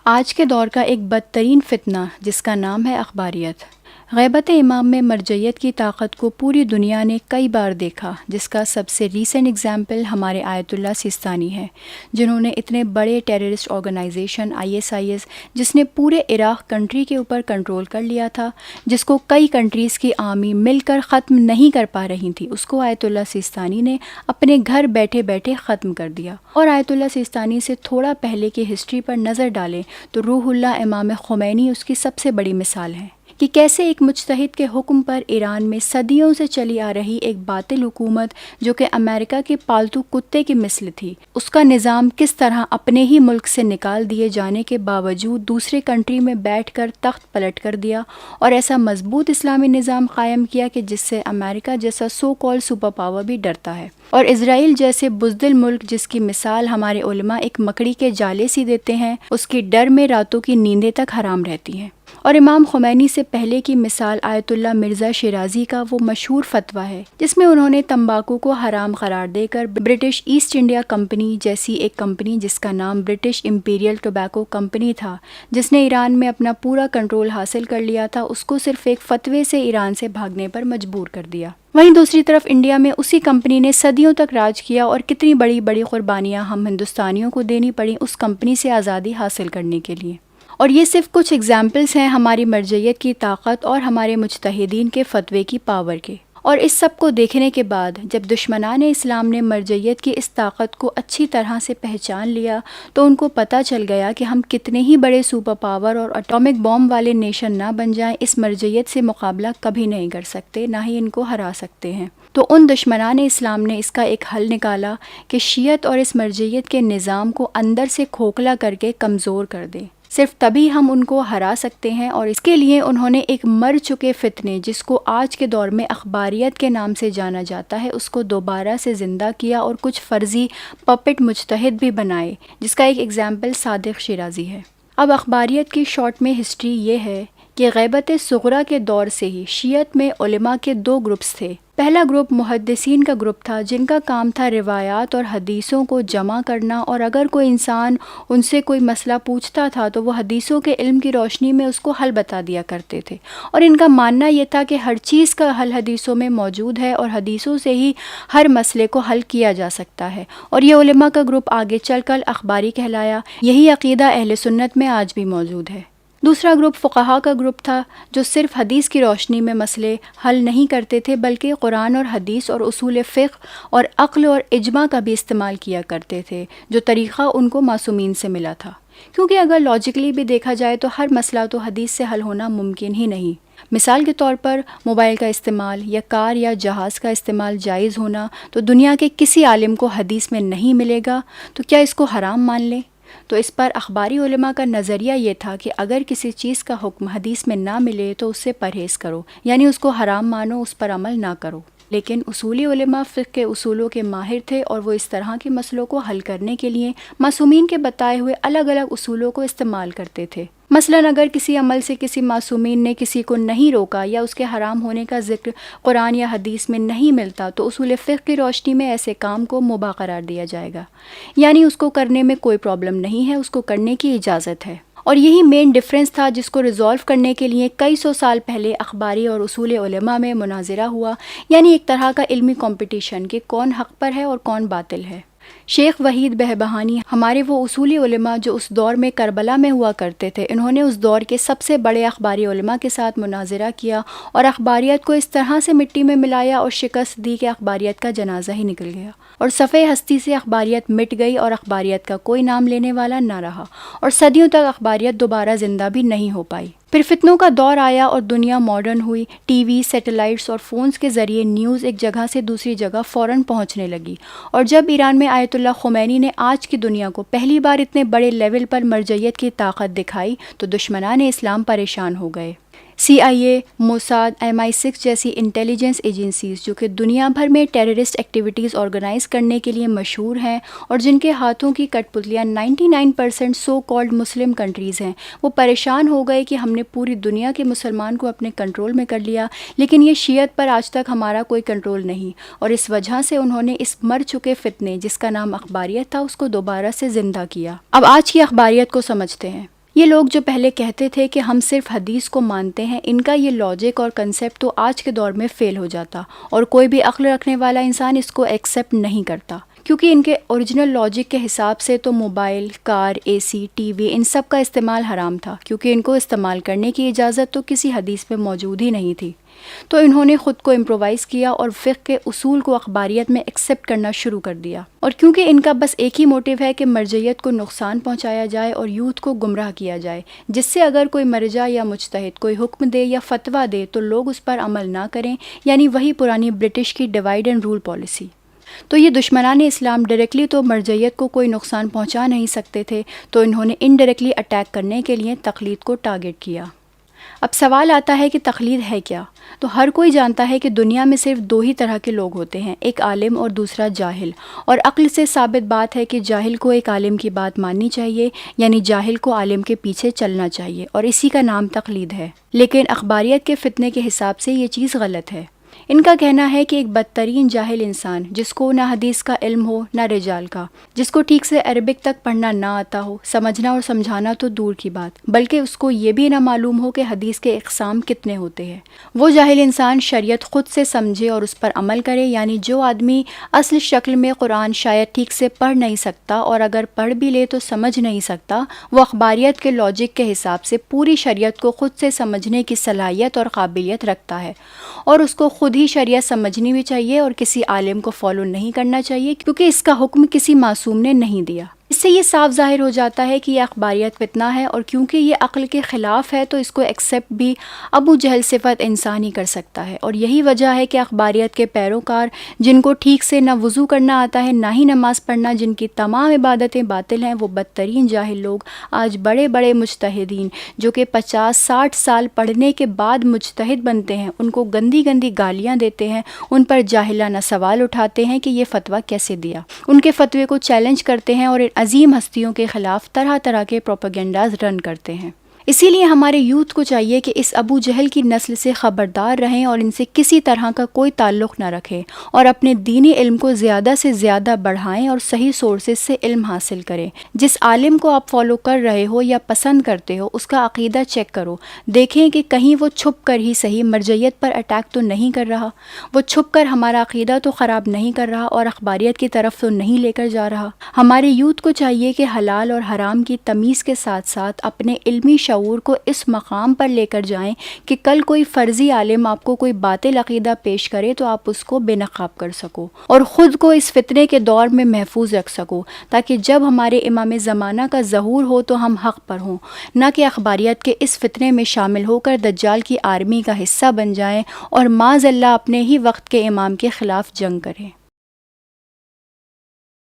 آج کے دور کا ایک بدترین فتنہ جس کا نام ہے اخباریت۔ غیبت امام میں مرجعیت کی طاقت کو پوری دنیا نے کئی بار دیکھا، جس کا سب سے ریسنٹ اگزامپل ہمارے آیت اللہ سیستانی ہے، جنہوں نے اتنے بڑے ٹیررسٹ آرگنائزیشن ISIS جس نے پورے عراق کنٹری کے اوپر کنٹرول کر لیا تھا، جس کو کئی کنٹریز کی آرمی مل کر ختم نہیں کر پا رہی تھی، اس کو آیت اللہ سیستانی نے اپنے گھر بیٹھے بیٹھے ختم کر دیا۔ اور آیت اللہ سیستانی سے تھوڑا پہلے کی ہسٹری پر نظر ڈالیں تو روح اللہ امام خمینی اس کی سب سے بڑی مثال ہے کہ کیسے ایک مجتہد کے حکم پر ایران میں صدیوں سے چلی آ رہی ایک باطل حکومت جو کہ امریکہ کے پالتو کتے کی مثل تھی، اس کا نظام کس طرح اپنے ہی ملک سے نکال دیے جانے کے باوجود دوسرے کنٹری میں بیٹھ کر تخت پلٹ کر دیا اور ایسا مضبوط اسلامی نظام قائم کیا کہ جس سے امریکہ جیسا سو کال سپر پاور بھی ڈرتا ہے، اور اسرائیل جیسے بزدل ملک جس کی مثال ہمارے علماء ایک مکڑی کے جالے سی دیتے ہیں، اس کی ڈر میں راتوں کی نیندیں تک حرام رہتی ہیں۔ اور امام خمینی سے پہلے کی مثال آیت اللہ مرزا شیرازی کا وہ مشہور فتویٰ ہے جس میں انہوں نے تمباکو کو حرام قرار دے کر برٹش ایسٹ انڈیا کمپنی جیسی ایک کمپنی جس کا نام برٹش امپیریل ٹوبیکو کمپنی تھا، جس نے ایران میں اپنا پورا کنٹرول حاصل کر لیا تھا، اس کو صرف ایک فتوے سے ایران سے بھاگنے پر مجبور کر دیا۔ وہیں دوسری طرف انڈیا میں اسی کمپنی نے صدیوں تک راج کیا اور کتنی بڑی بڑی قربانیاں ہم ہندوستانیوں کو دینی پڑیں اس کمپنی سے آزادی حاصل کرنے کے لیے۔ اور یہ صرف کچھ ایگزامپلز ہیں ہماری مرجعیت کی طاقت اور ہمارے مجتہدین کے فتوے کی پاور کے۔ اور اس سب کو دیکھنے کے بعد جب دشمنان اسلام نے مرجعیت کی اس طاقت کو اچھی طرح سے پہچان لیا تو ان کو پتہ چل گیا کہ ہم کتنے ہی بڑے سپر پاور اور اٹامک بام والے نیشن نہ بن جائیں، اس مرجعیت سے مقابلہ کبھی نہیں کر سکتے، نہ ہی ان کو ہرا سکتے ہیں۔ تو ان دشمنان اسلام نے اس کا ایک حل نکالا کہ شیعت اور اس مرجعیت کے نظام کو اندر سے کھوکھلا کر کے کمزور کر دیں، صرف تبھی ہم ان کو ہرا سکتے ہیں۔ اور اس کے لیے انہوں نے ایک مر چکے فتنے جس کو آج کے دور میں اخباریت کے نام سے جانا جاتا ہے، اس کو دوبارہ سے زندہ کیا اور کچھ فرضی پپٹ مجتہد بھی بنائے، جس کا ایک ایگزامپل صادق شیرازی ہے۔ اب اخباریت کی شارٹ میں ہسٹری یہ ہے کہ غیبت صغریٰ کے دور سے ہی شیعت میں علماء کے دو گروپس تھے۔ پہلا گروپ محدثین کا گروپ تھا جن کا کام تھا روایات اور حدیثوں کو جمع کرنا، اور اگر کوئی انسان ان سے کوئی مسئلہ پوچھتا تھا تو وہ حدیثوں کے علم کی روشنی میں اس کو حل بتا دیا کرتے تھے، اور ان کا ماننا یہ تھا کہ ہر چیز کا حل حدیثوں میں موجود ہے اور حدیثوں سے ہی ہر مسئلے کو حل کیا جا سکتا ہے، اور یہ علماء کا گروپ آگے چل کر اخباری کہلایا۔ یہی عقیدہ اہل سنت میں آج بھی موجود ہے۔ دوسرا گروپ فقہا کا گروپ تھا جو صرف حدیث کی روشنی میں مسئلے حل نہیں کرتے تھے بلکہ قرآن اور حدیث اور اصول فقہ اور عقل اور اجماع کا بھی استعمال کیا کرتے تھے، جو طریقہ ان کو معصومین سے ملا تھا، کیونکہ اگر لاجیکلی بھی دیکھا جائے تو ہر مسئلہ تو حدیث سے حل ہونا ممکن ہی نہیں۔ مثال کے طور پر موبائل کا استعمال یا کار یا جہاز کا استعمال جائز ہونا تو دنیا کے کسی عالم کو حدیث میں نہیں ملے گا، تو کیا اس کو حرام مان لیں؟ تو اس پر اخباری علماء کا نظریہ یہ تھا کہ اگر کسی چیز کا حکم حدیث میں نہ ملے تو اس سے پرہیز کرو، یعنی اس کو حرام مانو، اس پر عمل نہ کرو۔ لیکن اصولی علماء فقہ کے اصولوں کے ماہر تھے اور وہ اس طرح کے مسئلوں کو حل کرنے کے لیے معصومین کے بتائے ہوئے الگ الگ اصولوں کو استعمال کرتے تھے۔ مثلاً اگر کسی عمل سے کسی معصومین نے کسی کو نہیں روکا یا اس کے حرام ہونے کا ذکر قرآن یا حدیث میں نہیں ملتا تو اصول فقہ کی روشنی میں ایسے کام کو مباح قرار دیا جائے گا، یعنی اس کو کرنے میں کوئی پرابلم نہیں ہے، اس کو کرنے کی اجازت ہے۔ اور یہی مین ڈیفرنس تھا جس کو ریزالو کرنے کے لیے کئی سو سال پہلے اخباری اور اصول علماء میں مناظرہ ہوا، یعنی ایک طرح کا علمی کمپٹیشن کہ کون حق پر ہے اور کون باطل ہے۔ شیخ وحید بہبہانی ہمارے وہ اصولی علماء جو اس دور میں کربلا میں ہوا کرتے تھے، انہوں نے اس دور کے سب سے بڑے اخباری علماء کے ساتھ مناظرہ کیا اور اخباریت کو اس طرح سے مٹی میں ملایا اور شکست دی کہ اخباریت کا جنازہ ہی نکل گیا، اور صفحہ ہستی سے اخباریت مٹ گئی اور اخباریت کا کوئی نام لینے والا نہ رہا، اور صدیوں تک اخباریت دوبارہ زندہ بھی نہیں ہو پائی۔ پھر فتنوں کا دور آیا اور دنیا ماڈرن ہوئی، ٹی وی، سیٹلائٹس اور فونز کے ذریعے نیوز ایک جگہ سے دوسری جگہ فوراً پہنچنے لگی، اور جب ایران میں آیت اللہ خمینی نے آج کی دنیا کو پہلی بار اتنے بڑے لیول پر مرجعیت کی طاقت دکھائی تو دشمنان اسلام پریشان ہو گئے۔ CIA، موساد، MI6 جیسی انٹیلیجنس ایجنسیز جو کہ دنیا بھر میں ٹیررسٹ ایکٹیویٹیز آرگنائز کرنے کے لیے مشہور ہیں اور جن کے ہاتھوں کی کٹ پتلیاں 99% سو کالڈ مسلم کنٹریز ہیں، وہ پریشان ہو گئے کہ ہم نے پوری دنیا کے مسلمان کو اپنے کنٹرول میں کر لیا، لیکن یہ شیعت پر آج تک ہمارا کوئی کنٹرول نہیں، اور اس وجہ سے انہوں نے اس مر چکے فتنے جس کا نام اخباریت تھا اس کو دوبارہ سے زندہ کیا۔ اب آج کی اخباریت کو سمجھتے ہیں۔ یہ لوگ جو پہلے کہتے تھے کہ ہم صرف حدیث کو مانتے ہیں، ان کا یہ لاجک اور کنسیپٹ تو آج کے دور میں فیل ہو جاتا، اور کوئی بھی عقل رکھنے والا انسان اس کو ایکسیپٹ نہیں کرتا، کیونکہ ان کے اوریجنل لاجک کے حساب سے تو موبائل، کار، اے سی، ٹی وی ان سب کا استعمال حرام تھا، کیونکہ ان کو استعمال کرنے کی اجازت تو کسی حدیث میں موجود ہی نہیں تھی۔ تو انہوں نے خود کو امپرووائز کیا اور فقہ کے اصول کو اخباریت میں ایکسیپٹ کرنا شروع کر دیا، اور کیونکہ ان کا بس ایک ہی موٹیو ہے کہ مرجعیت کو نقصان پہنچایا جائے اور یوتھ کو گمراہ کیا جائے، جس سے اگر کوئی مرجع یا مجتہد کوئی حکم دے یا فتویٰ دے تو لوگ اس پر عمل نہ کریں، یعنی وہی پرانی برٹش کی ڈیوائڈ اینڈ رول پالیسی۔ تو یہ دشمنان اسلام ڈائریکٹلی تو مرجعیت کو کوئی نقصان پہنچا نہیں سکتے تھے، تو انہوں نے انڈائریکٹلی اٹیک کرنے کے لیے تقلید کو ٹارگٹ کیا۔ اب سوال آتا ہے کہ تقلید ہے کیا؟ تو ہر کوئی جانتا ہے کہ دنیا میں صرف دو ہی طرح کے لوگ ہوتے ہیں، ایک عالم اور دوسرا جاہل، اور عقل سے ثابت بات ہے کہ جاہل کو ایک عالم کی بات ماننی چاہیے، یعنی جاہل کو عالم کے پیچھے چلنا چاہیے، اور اسی کا نام تقلید ہے۔ لیکن اخباریت کے فتنے کے حساب سے یہ چیز غلط ہے۔ ان کا کہنا ہے کہ ایک بدترین جاہل انسان، جس کو نہ حدیث کا علم ہو نہ رجال کا، جس کو ٹھیک سے عربک تک پڑھنا نہ آتا ہو، سمجھنا اور سمجھانا تو دور کی بات، بلکہ اس کو یہ بھی نہ معلوم ہو کہ حدیث کے اقسام کتنے ہوتے ہیں، وہ جاہل انسان شریعت خود سے سمجھے اور اس پر عمل کرے۔ یعنی جو آدمی اصل شکل میں قرآن شاید ٹھیک سے پڑھ نہیں سکتا، اور اگر پڑھ بھی لے تو سمجھ نہیں سکتا، وہ اخباریت کے لاجک کے حساب سے پوری شریعت کو خود سے سمجھنے کی صلاحیت اور قابلیت رکھتا ہے، اور اس کو خود ہی شریعت سمجھنی بھی چاہیے اور کسی عالم کو فالو نہیں کرنا چاہیے، کیونکہ اس کا حکم کسی معصوم نے نہیں دیا۔ اس سے یہ صاف ظاہر ہو جاتا ہے کہ یہ اخباریت فتنہ ہے، اور کیونکہ یہ عقل کے خلاف ہے تو اس کو ایکسیپٹ بھی ابو جہل صفت انسان ہی کر سکتا ہے، اور یہی وجہ ہے کہ اخباریت کے پیروکار، جن کو ٹھیک سے نہ وضو کرنا آتا ہے نہ ہی نماز پڑھنا، جن کی تمام عبادتیں باطل ہیں، وہ بدترین جاہل لوگ آج بڑے بڑے مجتہدین جو کہ 50-60 سال پڑھنے کے بعد مجتہد بنتے ہیں، ان کو گندی گندی گالیاں دیتے ہیں، ان پر جاہلانہ سوال اٹھاتے ہیں کہ یہ فتویٰ کیسے دیا، ان کے فتوے کو چیلنج کرتے ہیں اور عظیم ہستیوں کے خلاف طرح طرح کے پروپیگنڈاز رن کرتے ہیں۔ اسی لیے ہمارے یوتھ کو چاہیے کہ اس ابو جہل کی نسل سے خبردار رہیں اور ان سے کسی طرح کا کوئی تعلق نہ رکھیں، اور اپنے دینی علم کو زیادہ سے زیادہ بڑھائیں اور صحیح سورسز سے علم حاصل کریں۔ جس عالم کو آپ فالو کر رہے ہو یا پسند کرتے ہو، اس کا عقیدہ چیک کرو، دیکھیں کہ کہیں وہ چھپ کر ہی صحیح مرجعیت پر اٹیک تو نہیں کر رہا، وہ چھپ کر ہمارا عقیدہ تو خراب نہیں کر رہا اور اخباریت کی طرف تو نہیں لے کر جا رہا۔ ہمارے یوتھ کو چاہیے کہ حلال اور حرام کی تمیز کے ساتھ ساتھ اپنے علمی شعور کو اس مقام پر لے کر جائیں کہ کل کوئی فرضی عالم آپ کو کوئی باطل عقیدہ پیش کرے تو آپ اس کو بے نقاب کر سکو، اور خود کو اس فتنے کے دور میں محفوظ رکھ سکو، تاکہ جب ہمارے امام زمانہ کا ظہور ہو تو ہم حق پر ہوں، نہ کہ اخباریت کے اس فتنے میں شامل ہو کر دجال کی آرمی کا حصہ بن جائیں اور معاذ اللہ اپنے ہی وقت کے امام کے خلاف جنگ کریں۔